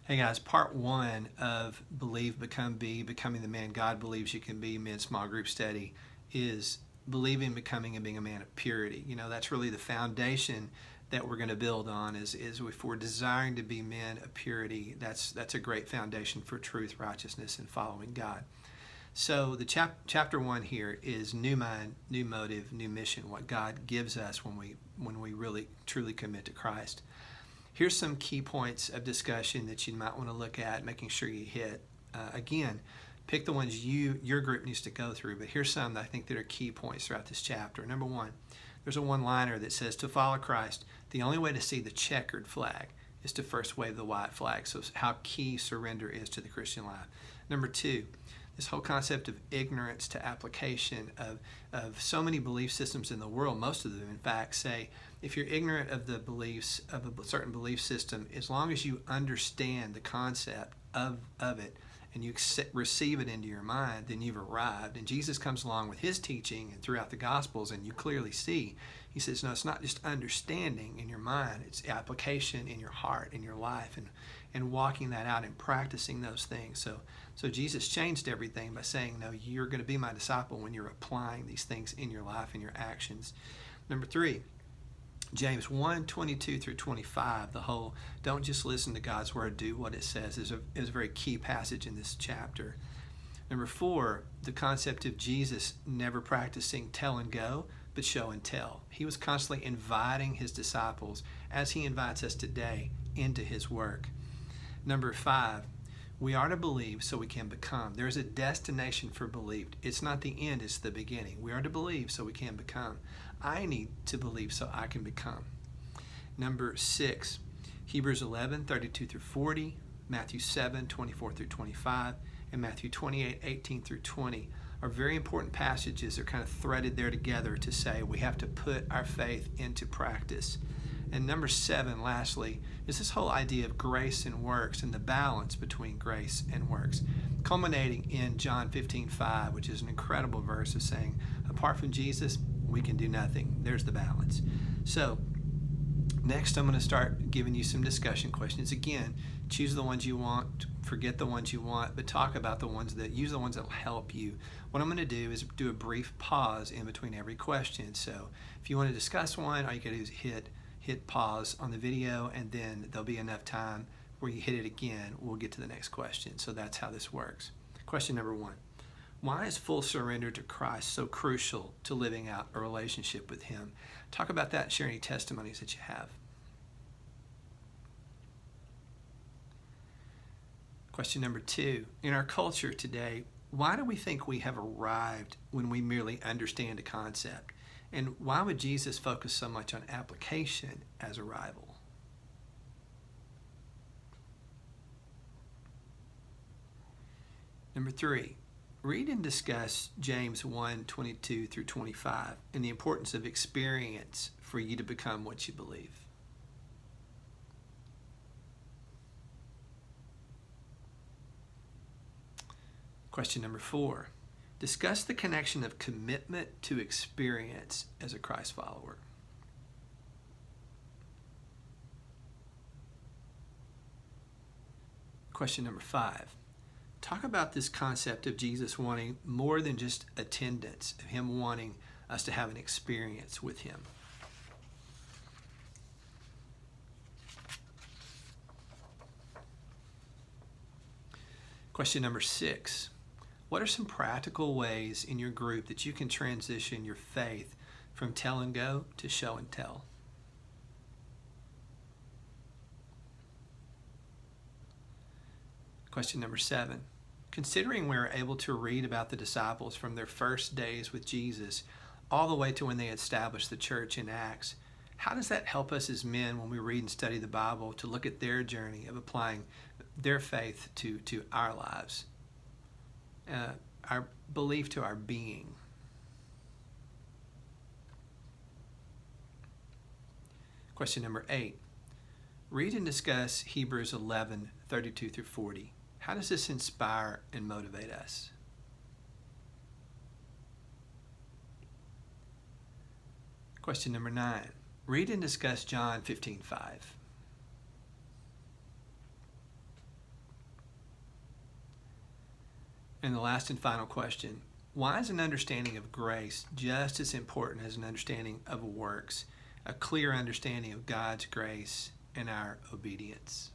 Hey guys, part one of Believe, Become, Be, Becoming the Man God Believes You Can Be, men's small group study is believing, becoming, and being a man of purity. You know, that's really the foundation that we're going to build on is if we're desiring to be men of purity, that's a great foundation for truth, righteousness, and following God. So the chapter one here is new mind, new motive, new mission, what God gives us when we really truly commit to Christ. Here's some key points of discussion that you might want to look at, making sure you hit. Again, pick the ones your group needs to go through, but here's some that I think that are key points throughout this chapter. Number one, there's a one-liner that says, to follow Christ, the only way to see the checkered flag is to first wave the white flag. So how key surrender is to the Christian life. Number two, this whole concept of ignorance to application of so many belief systems in the world, most of them in fact say, if you're ignorant of the beliefs of a certain belief system, as long as you understand the concept of it and you receive it into your mind, then you've arrived. And Jesus comes along with his teaching and throughout the Gospels, and you clearly see, he says, no, it's not just understanding in your mind, it's application in your heart, in your life, and walking that out and practicing those things. So Jesus changed everything by saying, no, you're going to be my disciple when you're applying these things in your life and your actions. Number three, James 1:22 through 25, the whole don't just listen to God's word, do what it says, is a very key passage in this chapter. Number four, the concept of Jesus never practicing tell and go, but show and tell. He was constantly inviting his disciples, as he invites us today, into his work. Number five, we are to believe so we can become. There's a destination for belief. It's not the end, it's the beginning. We are to believe so we can become. I need to believe so I can become. Number six, Hebrews 11:32 through 40, Matthew 7:24 through 25, and Matthew 28:18 through 20 are very important passages. They're kind of threaded there together to say we have to put our faith into practice. And number seven, lastly, is this whole idea of grace and works and the balance between grace and works, culminating in John 15:5, which is an incredible verse of saying, apart from Jesus, we can do nothing. There's the balance. So next I'm going to start giving you some discussion questions. Again, choose the ones you want, forget the ones you want, but talk about the ones that, use the ones that will help you. What I'm going to do is do a brief pause in between every question. So if you want to discuss one, all you got to do is hit pause on the video, and then there'll be enough time where you hit it again, we'll get to the next question. So that's how this works. Question number one. Why is full surrender to Christ so crucial to living out a relationship with him? Talk about that and share any testimonies that you have. Question number two. In our culture today, why do we think we have arrived when we merely understand a concept? And why would Jesus focus so much on application as arrival? Number three, read and discuss James 1:22 through 25 and the importance of experience for you to become what you believe. Question number four. Discuss the connection of commitment to experience as a Christ follower. Question number five. Talk about this concept of Jesus wanting more than just attendance, of him wanting us to have an experience with him. Question number six. What are some practical ways in your group that you can transition your faith from tell and go to show and tell? Question number seven. Considering we're able to read about the disciples from their first days with Jesus all the way to when they established the church in Acts, how does that help us as men when we read and study the Bible to look at their journey of applying their faith to our lives? Our belief to our being. Question number eight. Read and discuss Hebrews 11:32 through 40. How does this inspire and motivate us? Question number 9. Read and discuss John 15:5. And the last and final question, why is an understanding of grace just as important as an understanding of works? A clear understanding of God's grace and our obedience.